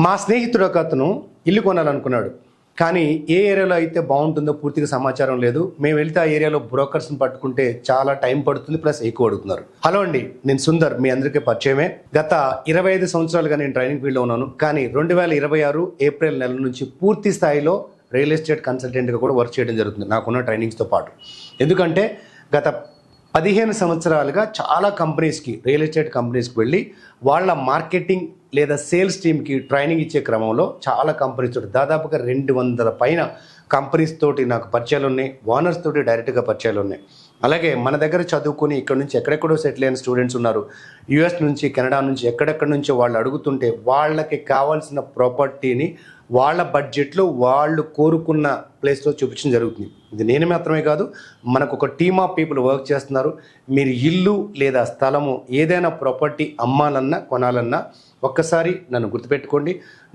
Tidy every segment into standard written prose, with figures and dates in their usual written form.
మా స్నేహితుడు ఒక అతను ఇల్లు కొనాలనుకున్నాడు. కానీ ఏ ఏరియాలో అయితే బాగుంటుందో పూర్తిగా సమాచారం లేదు. మేము వెళ్తే ఆ ఏరియాలో బ్రోకర్స్ని పట్టుకుంటే చాలా టైం పడుతుంది, ప్లస్ ఎక్కువ అడుగుతున్నారు. హలో అండి, నేను సుందర్, మీ అందరికీ పరిచయమే. గత 25 సంవత్సరాలుగా నేను ట్రైనింగ్ ఫీల్డ్లో ఉన్నాను. కానీ 2026 ఏప్రిల్ నెల నుంచి పూర్తి స్థాయిలో రియల్ ఎస్టేట్ కన్సల్టెంట్గా కూడా వర్క్ చేయడం జరుగుతుంది నాకున్న ట్రైనింగ్స్తో పాటు. ఎందుకంటే గత 15 సంవత్సరాలుగా చాలా కంపెనీస్కి, రియల్ ఎస్టేట్ కంపెనీస్కి వెళ్ళి వాళ్ళ మార్కెటింగ్ లేదా సేల్స్ టీమ్కి ట్రైనింగ్ ఇచ్చే క్రమంలో చాలా కంపెనీస్ తోటి, దాదాపుగా 200 పైన కంపెనీస్ తోటి నాకు పరిచయాలు ఉన్నాయి. ఓనర్స్ తోటి డైరెక్ట్గా పరిచయాలు ఉన్నాయి. అలాగే మన దగ్గర చదువుకొని ఇక్కడ నుంచి ఎక్కడెక్కడో సెటిల్ అయిన స్టూడెంట్స్ ఉన్నారు. యుఎస్ నుంచి, కెనడా నుంచి, ఎక్కడెక్కడి నుంచో వాళ్ళు అడుగుతుంటే వాళ్ళకి కావాల్సిన ప్రాపర్టీని వాళ్ళ బడ్జెట్లో వాళ్ళు కోరుకున్న ప్లేస్లో చూపించడం జరుగుతుంది. ఇది నేను మాత్రమే కాదు, మనకు ఒక టీమ్ ఆఫ్ పీపుల్ వర్క్ చేస్తున్నారు. మీరు ఇల్లు లేదా స్థలము ఏదైనా ప్రాపర్టీ అమ్మాలన్నా కొనాలన్నా ఒక్కసారి నన్ను గుర్తుపెట్టుకోండి.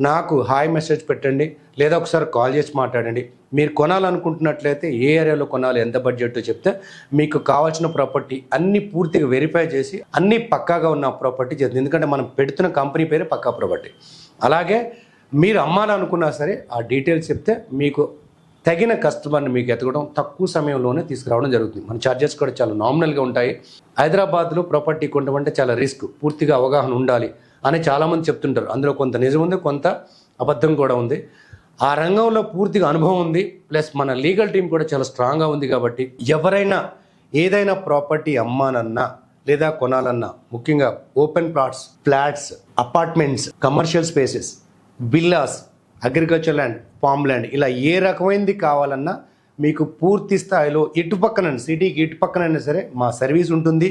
నాకు హాయ్ మెసేజ్ పెట్టండి, లేదా ఒకసారి కాల్ చేసి మాట్లాడండి. మీరు కొనాలనుకుంటున్నట్లయితే ఏ ఏరియాలో కొనాలి, ఎంత బడ్జెట్ చెప్తే మీకు కావాల్సిన ప్రాపర్టీ అన్ని పూర్తిగా వెరిఫై చేసి అన్ని పక్కాగా ఉన్న ప్రాపర్టీ చేస్తుంది. ఎందుకంటే మనం పెడుతున్న కంపెనీ పేరే పక్కా ప్రాపర్టీ. అలాగే మీరు అమ్మాలనుకున్నా సరే ఆ డీటెయిల్స్ చెప్తే మీకు తగిన కస్టమర్ని మీకు ఎతకడం, తక్కువ సమయంలోనే తీసుకురావడం జరుగుతుంది. మన ఛార్జెస్ కూడా చాలా నామినల్గా ఉంటాయి. హైదరాబాద్లో ప్రాపర్టీ కొనడం చాలా రిస్క్, పూర్తిగా అవగాహన ఉండాలి అని చాలామంది చెప్తుంటారు. అందులో కొంత నిజం ఉంది, కొంత అబద్ధం కూడా ఉంది. ఆ రంగంలో పూర్తిగా అనుభవం ఉంది, ప్లస్ మన లీగల్ టీం కూడా చాలా స్ట్రాంగ్గా ఉంది. కాబట్టి ఎవరైనా ఏదైనా ప్రాపర్టీ అమ్మాలన్నా లేదా కొనాలన్నా, ముఖ్యంగా open plots, flats, apartments, commercial spaces, villas, agriculture land, farm land, ఇలా ఏ రకమైనది కావాలన్నా మీకు పూర్తి స్థాయిలో ఇటుపక్కన, సిటీకి ఇటుపక్కనైనా సరే మా సర్వీస్ ఉంటుంది.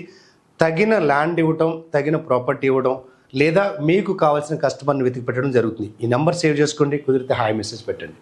తగిన ల్యాండ్ ఇవ్వటం, తగిన ప్రాపర్టీ ఇవ్వడం, లేదా మీకు కావాల్సిన కస్టమర్ని వెతికి పెట్టడం జరుగుతుంది. ఈ నెంబర్ సేవ్ చేసుకోండి, కుదిరితే హాయ్ మెసేజ్ పెట్టండి.